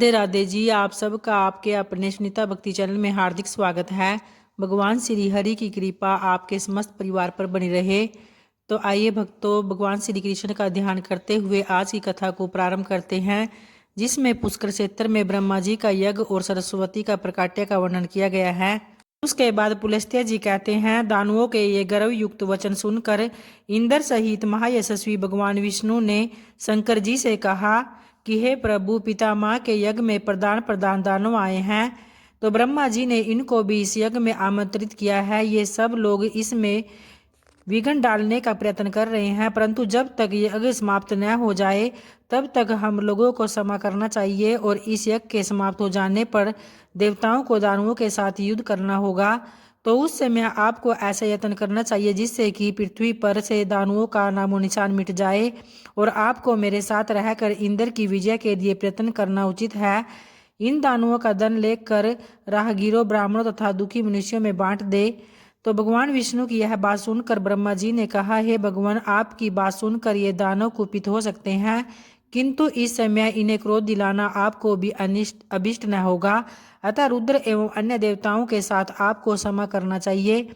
राधे राधे जी। आप सबका आपके अपने सुनीता भक्ति चैनल में हार्दिक स्वागत है। भगवान श्री हरि की कृपा आपके समस्त परिवार पर बनी रहे। तो आइए भक्तों, भगवान श्री कृष्ण का ध्यान करते हुए आज की कथा को प्रारंभ करते हैं, जिसमें पुष्कर क्षेत्र में ब्रह्मा जी का यज्ञ और सरस्वती का प्रकाट्य का वर्णन किया गया है। उसके बाद पुलस्त्य जी कहते हैं, दानवों के ये गर्व युक्त वचन सुनकर इंद्र सहित महायशस्वी भगवान विष्णु ने शंकर जी से कहा कि हे प्रभु, पितामह के यज्ञ में प्रधान प्रधान दानव आए हैं, तो ब्रह्मा जी ने इनको भी इस यज्ञ में आमंत्रित किया है। ये सब लोग इसमें विघ्न डालने का प्रयत्न कर रहे हैं, परंतु जब तक ये यज्ञ समाप्त न हो जाए तब तक हम लोगों को क्षमा करना चाहिए और इस यज्ञ के समाप्त हो जाने पर देवताओं को दानवों के साथ युद्ध करना होगा। तो उस समय आपको ऐसा यत्न करना चाहिए जिससे कि पृथ्वी पर से दानवों का नामो निशान मिट जाए, और आपको मेरे साथ रहकर इंद्र की विजय के लिए प्रयत्न करना उचित है। इन दानवों का धन लेकर राहगीरों, ब्राह्मणों तथा दुखी मनुष्यों में बांट दे। तो भगवान विष्णु की यह बात सुनकर ब्रह्मा जी ने कहा, हे भगवान, आपकी बात सुनकर ये दानव कुपित हो सकते हैं, किंतु इस समय इन्हें क्रोध दिलाना आपको भी अभिष्ट न होगा, अतः रुद्र एवं अन्य देवताओं के साथ आपको क्षमा करना चाहिए।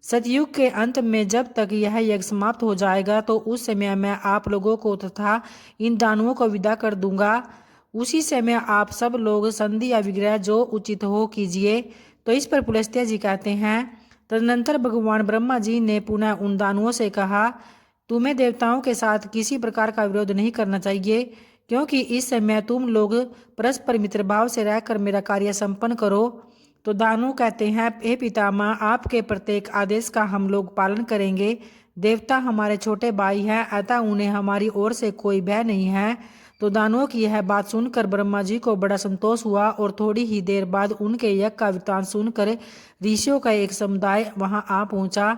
सतयुग के अंत में जब तक यह यज्ञ समाप्त हो जाएगा तो उस समय मैं आप लोगों को तथा इन दानवों को विदा कर दूंगा। उसी समय आप सब लोग संधि या विग्रह जो उचित हो कीजिए। तो इस पर पुलस्त्य जी कहते हैं, तदनंतर भगवान ब्रह्मा जी ने पुनः उन दानवों से कहा, तुम्हें देवताओं के साथ किसी प्रकार का विरोध नहीं करना चाहिए, क्योंकि इस समय तुम लोग परस्पर मित्र भाव से रहकर मेरा कार्य संपन्न करो। तो दानव कहते हैं, हे पितामह, आपके प्रत्येक आदेश का हम लोग पालन करेंगे। देवता हमारे छोटे भाई हैं, अतः उन्हें हमारी ओर से कोई भय नहीं है। तो दानवों की यह बात सुनकर ब्रह्मा जी को बड़ा संतोष हुआ, और थोड़ी ही देर बाद उनके यज्ञ का वृत्तांत सुनकर ऋषियों का एक समुदाय वहां आ पहुंचा।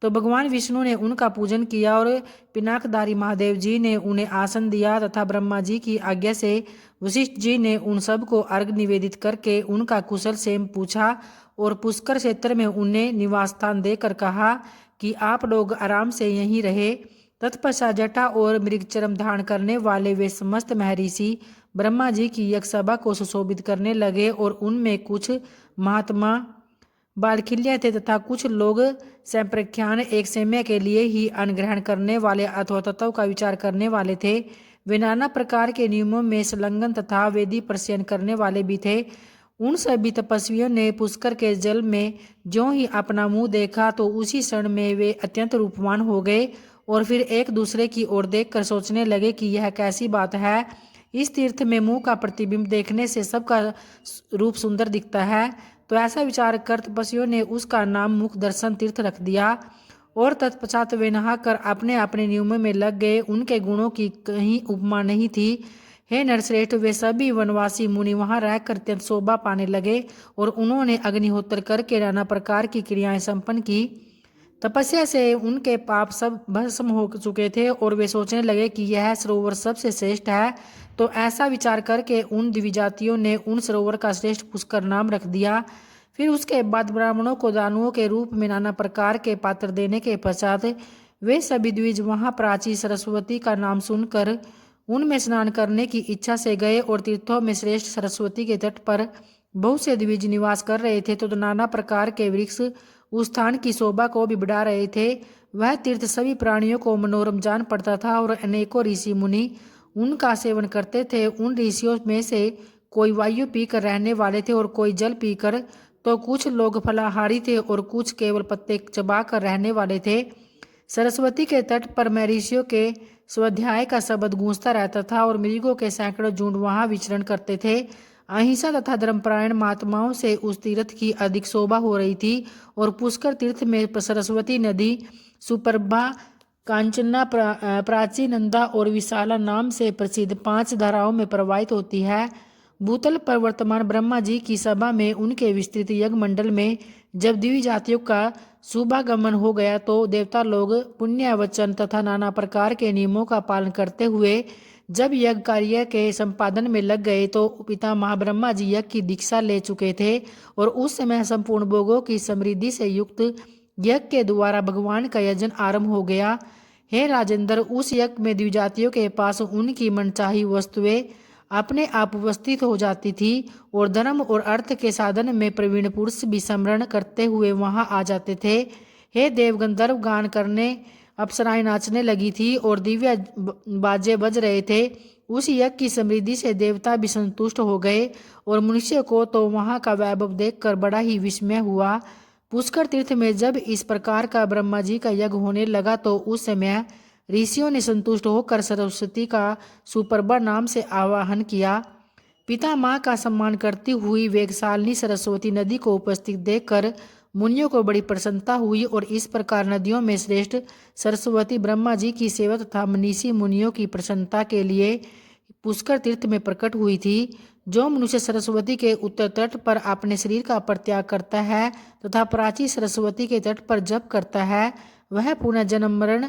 तो भगवान विष्णु ने उनका पूजन किया और पिनाकधारी महादेव जी ने उन्हें आसन दिया तथा ब्रह्मा जी की आज्ञा से वशिष्ठ जी ने उन सब को अर्घ्य निवेदित करके उनका कुशल क्षेम पूछा और पुष्कर क्षेत्र में उन्हें निवास स्थान देकर कहा कि आप लोग आराम से यहीं रहे। तत्पश्चात जटा और मृगचर्म धारण करने वाले वे समस्त महर्षि ब्रह्मा जी की यज्ञ सभा को सुशोभित करने लगे, और उनमें कुछ महात्मा बालखिल्य थे तथा कुछ लोग संप्रख्यान एक समय के लिए ही अन्न ग्रहण करने वाले अथवा तत्व का विचार करने वाले थे। वे नाना प्रकार के नियमों में संलग्न तथा वेदी पर शयन करने वाले भी थे। उन सभी तपस्वियों ने पुष्कर के जल में ज्यों ही अपना मुंह देखा तो उसी क्षण में वे अत्यंत रूपवान हो गए, और फिर एक दूसरे की ओर देखकर सोचने लगे कि यह कैसी बात है। इस तीर्थ में मुंह का प्रतिबिंब देखने से सबका रूप सुंदर दिखता है। तो ऐसा विचार कर तपस्वियों ने उसका नाम मुख दर्शन तीर्थ रख दिया, और तत्पश्चात वे नहाकर अपने अपने नियमों में लग गए। उनके गुणों की कहीं उपमा नहीं थी। हे नरश्रेष्ठ, वे सभी वनवासी मुनि वहां रहकर अत्यंत शोभा पाने लगे, और उन्होंने अग्निहोत्र करके नाना प्रकार की क्रियाएं संपन्न की। तपस्या से उनके पाप सब भस्म हो चुके थे, और वे सोचने लगे कि यह सरोवर सबसे श्रेष्ठ है। तो ऐसा विचार करके उन द्विजातियों ने उन सरोवर का श्रेष्ठ पुष्कर नाम रख दिया। फिर उसके बाद ब्राह्मणों को दानवों के रूप में नाना प्रकार के पात्र देने के पश्चात वे सभी द्विज वहां प्राची सरस्वती का नाम सुनकर उनमें स्नान करने की इच्छा से गए, और तीर्थों में श्रेष्ठ सरस्वती के तट पर बहुत से द्विज निवास कर रहे थे। तो नाना प्रकार के वृक्ष उस स्थान की शोभा को भी बढ़ा रहे थे। वह तीर्थ सभी प्राणियों को मनोरम जान पड़ता था, और अनेकों ऋषि मुनि उनका सेवन करते थे। उन ऋषियों में से कोई वायु पीकर रहने वाले थे और कोई जल पीकर, तो कुछ लोग फलाहारी थे और कुछ केवल पत्ते चबाकर रहने वाले थे। सरस्वती के तट पर महर्षियों के स्वाध्याय का शब्द गूंजता रहता था, और मृगों के सैकड़ों झुंड वहां विचरण करते थे। अहिंसा तथा धर्मपरायण महात्माओं से उस तीर्थ की अधिक शोभा हो रही थी, और पुष्कर तीर्थ में सरस्वती नदी सुप्रभा, कांचना, प्राची, नंदा और विशाला नाम से प्रसिद्ध 5 धाराओं में प्रवाहित होती है। भूतल पर वर्तमान ब्रह्मा जी की सभा में उनके विस्तृत यज्ञ मंडल में जब दिव्य जातियों का शुभागमन हो गया तो देवता लोग पुण्य वचन तथा नाना प्रकार के नियमों का पालन करते हुए जब यज्ञ कार्य के संपादन में लग गए तो पितामह ब्रह्मा जी यज्ञ की दीक्षा ले चुके थे, और उस समय संपूर्ण भोगों की समृद्धि से युक्त यज्ञ के द्वारा भगवान का यजन आरंभ हो गया। हे राजेंद्र, उस यज्ञ में द्विजातियों के पास उनकी मनचाही वस्तुएं अपने आप उपस्थित हो जाती थी और धर्म और अर्थ के साधन में प्रवीण पुरुष भी स्मरण करते हुए वहां आ जाते थे। हे देव, गंधर्व गान करने, अप्सराएं नाचने लगी थी और दिव्य बाजे बज रहे थे। उस यज्ञ की समृद्धि से देवता भी संतुष्ट हो गए और मनुष्य को तो वहां का वैभव देखकर बड़ा ही विस्मय हुआ। पुष्कर तीर्थ में जब इस प्रकार का ब्रह्मा जी का यज्ञ होने लगा तो उस समय ऋषियों ने संतुष्ट होकर सरस्वती का सुप्रभा नाम से आवाहन किया। पिता माँ का सम्मान करती हुई वेगशालिनी सरस्वती नदी को उपस्थित देखकर मुनियों को बड़ी प्रसन्नता हुई और इस प्रकार नदियों में श्रेष्ठ सरस्वती ब्रह्मा जी की सेवा तथा मनीषी मुनियों की प्रसन्नता के लिए पुष्कर तीर्थ में प्रकट हुई थी। जो मनुष्य सरस्वती के उत्तर तट पर अपने शरीर का परित्याग करता है तथा प्राची सरस्वती के तट पर जप करता है, वह पुनः जन्म मरण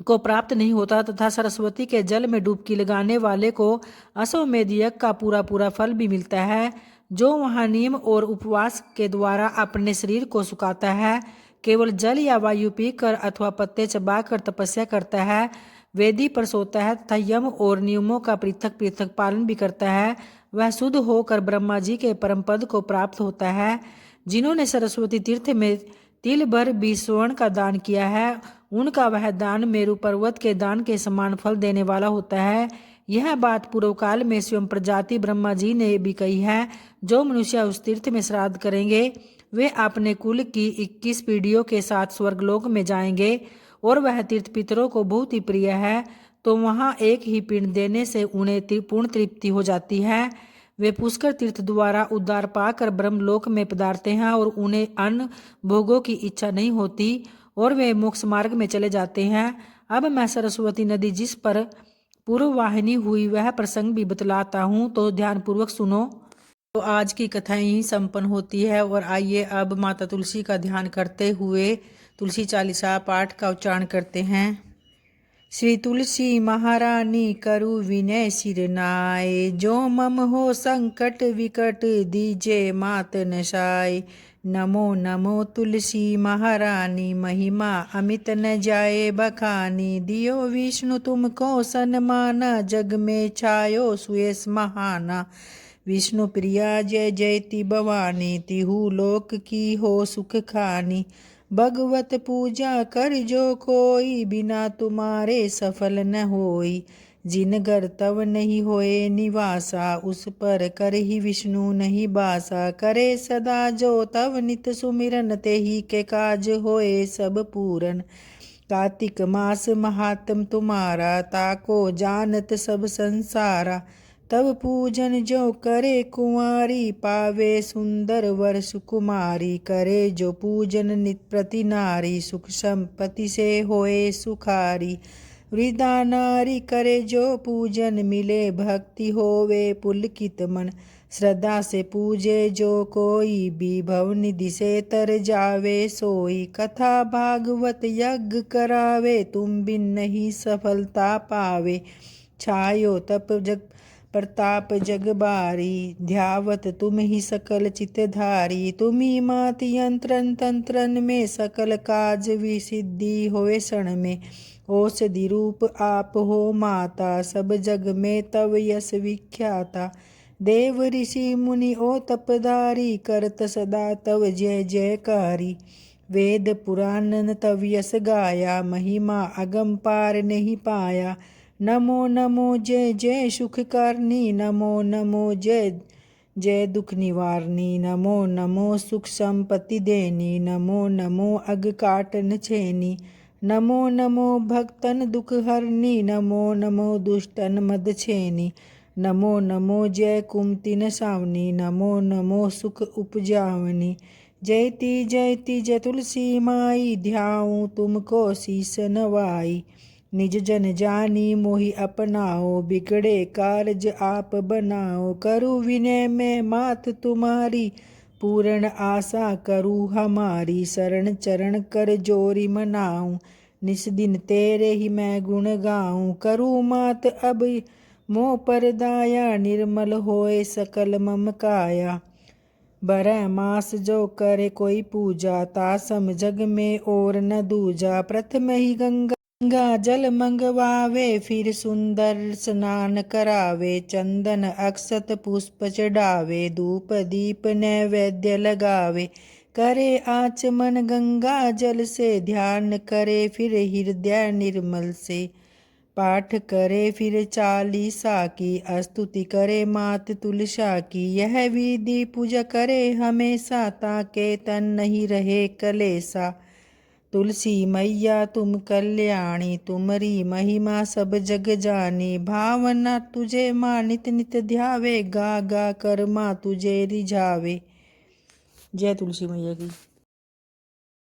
को प्राप्त नहीं होता तथा सरस्वती के जल में डुबकी लगाने वाले को अश्वमेध यज्ञ का पूरा पूरा फल भी मिलता है। जो वहाँ नियम और उपवास के द्वारा अपने शरीर को सुखाता है, केवल जल या वायु पीकर अथवा पत्ते चबाकर तपस्या करता है, वेदी पर सोता है तथा यम और नियमों का पृथक पृथक पालन भी करता है, वह शुद्ध होकर ब्रह्मा जी के परम पद को प्राप्त होता है। जिन्होंने सरस्वती तीर्थ में तिल भर भी स्वर्ण का दान किया है, उनका वह दान मेरु पर्वत के दान के समान फल देने वाला होता है। यह बात पूर्व काल में स्वयं प्रजाति ब्रह्मा जी ने भी कही है। जो मनुष्य उस तीर्थ में श्राद्ध करेंगे, वे अपने कुल की 21 पीढ़ियों के साथ स्वर्गलोक में जाएंगे और वह तीर्थ पितरों को बहुत ही प्रिय है, तो वहाँ एक ही पिंड देने से उन्हें पूर्ण तृप्ति हो जाती है। वे पुष्कर तीर्थ द्वारा उद्धार पाकर ब्रह्मलोक में पधारते हैं और उन्हें अन्य भोगों की इच्छा नहीं होती और वे मोक्ष मार्ग में चले जाते हैं। अब मैं सरस्वती नदी जिस पर पूर्व वाहिनी हुई वह प्रसंग भी बतलाता हूँ, तो ध्यानपूर्वक सुनो। तो आज की कथा यहीं संपन्न होती है और आइए अब माता तुलसी का ध्यान करते हुए तुलसी चालीसा पाठ का उच्चारण करते हैं। श्री तुलसी महारानी करु विनय सिर नाय, जो मम हो संकट विकट दीजे मात नसाय। नमो नमो तुलसी महारानी, महिमा अमित न जाए बखानी। दियो विष्णु तुमको सन्माना, जग में छायो सुयस महाना। विष्णु प्रिया जय जयति भवानी, तिहु लोक की हो सुख खानी। भगवत पूजा कर जो कोई, बिना तुम्हारे सफल न होई। जिन घर तव नहीं होए निवासा, उस पर कर ही विष्णु नहीं बासा। करे सदा जो तव नित सुमिरन, ते ही के काज होए सब पूरन। कार्तिक मास महात्म तुम्हारा, ताको जानत सब संसारा। तब पूजन जो करे कुंवारी, पावे सुंदर वर सुकुमारी। करे जो पूजन नित प्रति नारी, सुख संपत्ति से होए सुखारी। वृद्धा नारी करे जो पूजन, मिले भक्ति होवे पुलकित मन। श्रद्धा से पूजे जो कोई, विभव निधि से तर जावे सोई। कथा भागवत यज्ञ करावे, तुम बिन नहीं सफलता पावे। छायो तप जग प्रताप जग बारी, ध्यावत तुम ही सकल चितधारी। तुम ही मात यंत्रन तंत्रन में, सकल काज विसिद्धि होए क्षण में। औषधि रूप आप हो माता, सब जग में तव यश विख्याता। देव ऋषि मुनि ओ तपधारी, करत सदा तव जय जयकारी। वेद पुराण तव यश गाया, महिमा अगम पार नहीं पाया। नमो नमो जय जय सुख करनी, नमो नमो जय जय दुख निवारनी। नमो नमो सुख संपत्ति देनी, नमो नमो अग काटन छेनी। नमो नमो भक्तन दुख हरनी, नमो नमो दुष्टन मद छेनी। नमो नमो जय कुमति नसावनी, नमो नमो सुख उपजावनी। जयति जयति जय तुलसी माई, ध्याऊं तुमको शीस नवाई। निज जन जानी मोहि अपनाओ, बिगड़े कारज आप बनाओ। करु विनय में मात तुम्हारी, पूर्ण आशा करूँ हमारी। शरण चरण कर जोरी मनाऊं, निस दिन तेरे ही मैं गुण गाऊं। करूँ मात अब मोह पर दाया, निर्मल होए सकल मम काया। बारह मास जो करे कोई पूजा, तासम जग में और न दूजा। प्रथम ही गंगा गंगा जल मंगवावे, फिर सुंदर स्नान करावे, चंदन अक्षत पुष्प चढ़ावे, धूप दीप नैवेद्य लगावे, करे आचमन गंगा जल से, ध्यान करे फिर हृदय निर्मल से, पाठ करे फिर चालीसा की, स्तुति करे मात तुलसा की, यह विधि पूजा करे हमेशा, ताके तन नहीं रहे कलेसा। तुलसी मैया तुम कल्याणी, तुमरी महिमा सब जग जानी, भावना तुझे माँ नित नित ध्यावे, गा गा कर माँ तुझे रिझावे। जय तुलसी मैया की।